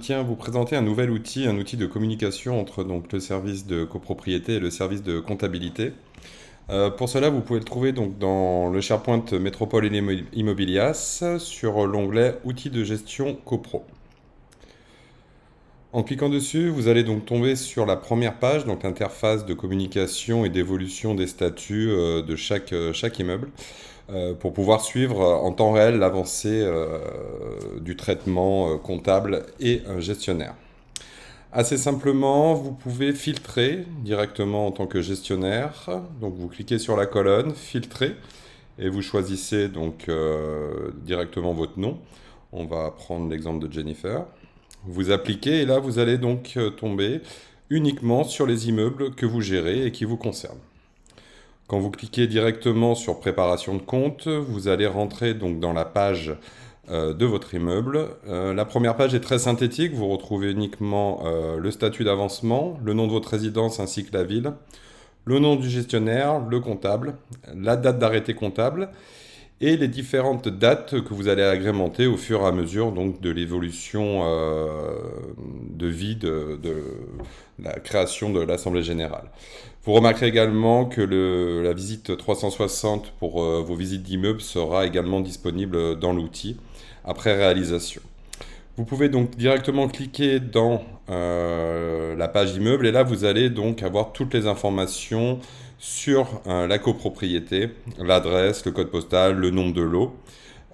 Tiens, vous présenter un outil de communication entre donc, le service de copropriété et le service de comptabilité. Pour cela, vous pouvez le trouver donc, dans le SharePoint Métropole Immobilias sur l'onglet Outils de gestion copro. En cliquant dessus, vous allez donc tomber sur la première page, donc l'interface de communication et d'évolution des statuts de chaque immeuble, pour pouvoir suivre en temps réel l'avancée du traitement comptable et gestionnaire. Assez simplement, vous pouvez filtrer directement en tant que gestionnaire. Donc vous cliquez sur la colonne Filtrer et vous choisissez donc directement votre nom. On va prendre l'exemple de Jennifer. Vous appliquez et là vous allez donc tomber uniquement sur les immeubles que vous gérez et qui vous concernent. Quand vous cliquez directement sur Préparation de compte, vous allez rentrer donc dans la page de votre immeuble. La première page est très synthétique, vous retrouvez uniquement le statut d'avancement, le nom de votre résidence ainsi que la ville, le nom du gestionnaire, le comptable, la date d'arrêté comptable et les différentes dates que vous allez agrémenter au fur et à mesure donc, de l'évolution de vie de la création de l'Assemblée générale. Vous remarquerez également que la visite 360 pour vos visites d'immeubles sera également disponible dans l'outil après réalisation. Vous pouvez donc directement cliquer dans la page immeuble et là vous allez donc avoir toutes les informations sur la copropriété, l'adresse, le code postal, le nombre de lots,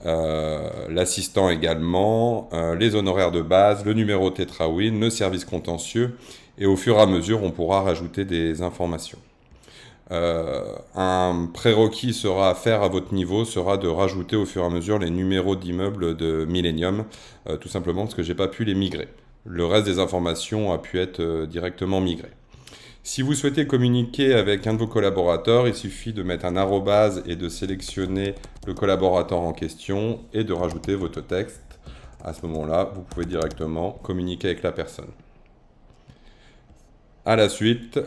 l'assistant également, les honoraires de base, le numéro TetraWin, le service contentieux et au fur et à mesure on pourra rajouter des informations. Un prérequis sera à faire à votre niveau sera de rajouter au fur et à mesure les numéros d'immeubles de Millennium, tout simplement parce que j'ai pas pu les migrer. Le reste des informations a pu être directement migré. Si vous souhaitez communiquer avec un de vos collaborateurs, il suffit de mettre un arrobase et de sélectionner le collaborateur en question et de rajouter votre texte. À ce moment-là, vous pouvez directement communiquer avec la personne. À la suite,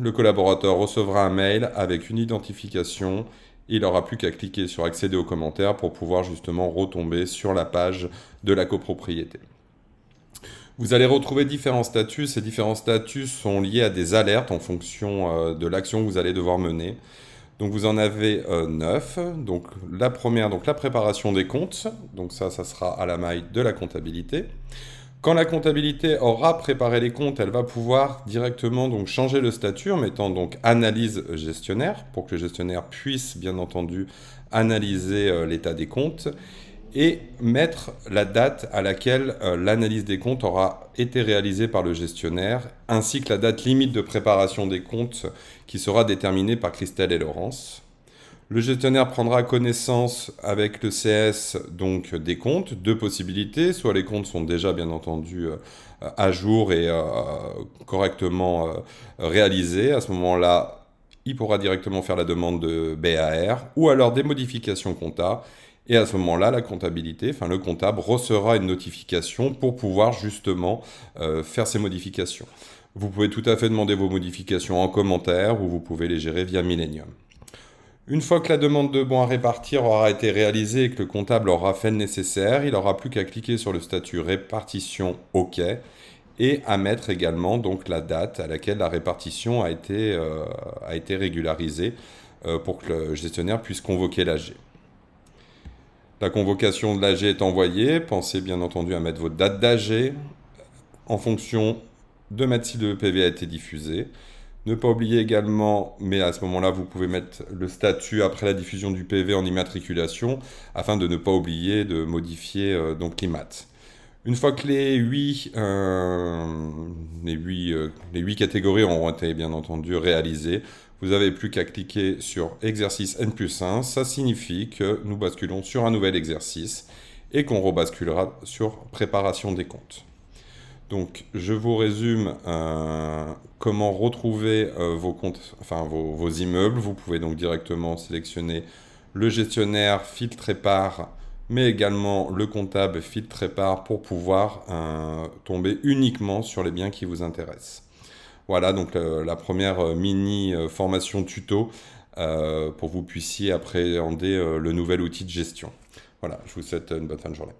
le collaborateur recevra un mail avec une identification. Il n'aura plus qu'à cliquer sur accéder aux commentaires pour pouvoir justement retomber sur la page de la copropriété. Vous allez retrouver différents statuts. Ces différents statuts sont liés à des alertes en fonction de l'action que vous allez devoir mener. Donc vous en avez 9. Donc la première, donc la préparation des comptes. Donc ça sera à la maille de la comptabilité. Quand la comptabilité aura préparé les comptes, elle va pouvoir directement donc changer le statut en mettant donc analyse gestionnaire pour que le gestionnaire puisse bien entendu analyser l'état des comptes et mettre la date à laquelle l'analyse des comptes aura été réalisée par le gestionnaire ainsi que la date limite de préparation des comptes qui sera déterminée par Christelle et Laurence. Le gestionnaire prendra connaissance avec le CS donc des comptes, deux possibilités, soit les comptes sont déjà bien entendu à jour et correctement réalisés, à ce moment-là, il pourra directement faire la demande de BAR ou alors des modifications compta et à ce moment-là, la comptabilité, enfin le comptable recevra une notification pour pouvoir justement faire ces modifications. Vous pouvez tout à fait demander vos modifications en commentaire ou vous pouvez les gérer via Millennium. Une fois que la demande de bons à répartir aura été réalisée et que le comptable aura fait le nécessaire, il n'aura plus qu'à cliquer sur le statut répartition OK et à mettre également donc la date à laquelle la répartition a été régularisée pour que le gestionnaire puisse convoquer l'AG. La convocation de l'AG est envoyée. Pensez bien entendu à mettre votre date d'AG en fonction de mettre si le PV a été diffusé. Ne pas oublier également, mais à ce moment-là, vous pouvez mettre le statut après la diffusion du PV en immatriculation afin de ne pas oublier de modifier donc l'IMAT. Une fois que les 8 catégories auront été bien entendu réalisées, vous n'avez plus qu'à cliquer sur exercice N+1. Ça signifie que nous basculons sur un nouvel exercice et qu'on rebasculera sur préparation des comptes. Donc, je vous résume comment retrouver vos comptes, enfin vos immeubles. Vous pouvez donc directement sélectionner le gestionnaire filtre épars, mais également le comptable filtre épars pour pouvoir tomber uniquement sur les biens qui vous intéressent. Voilà donc la première mini formation tuto pour que vous puissiez appréhender le nouvel outil de gestion. Voilà, je vous souhaite une bonne fin de journée.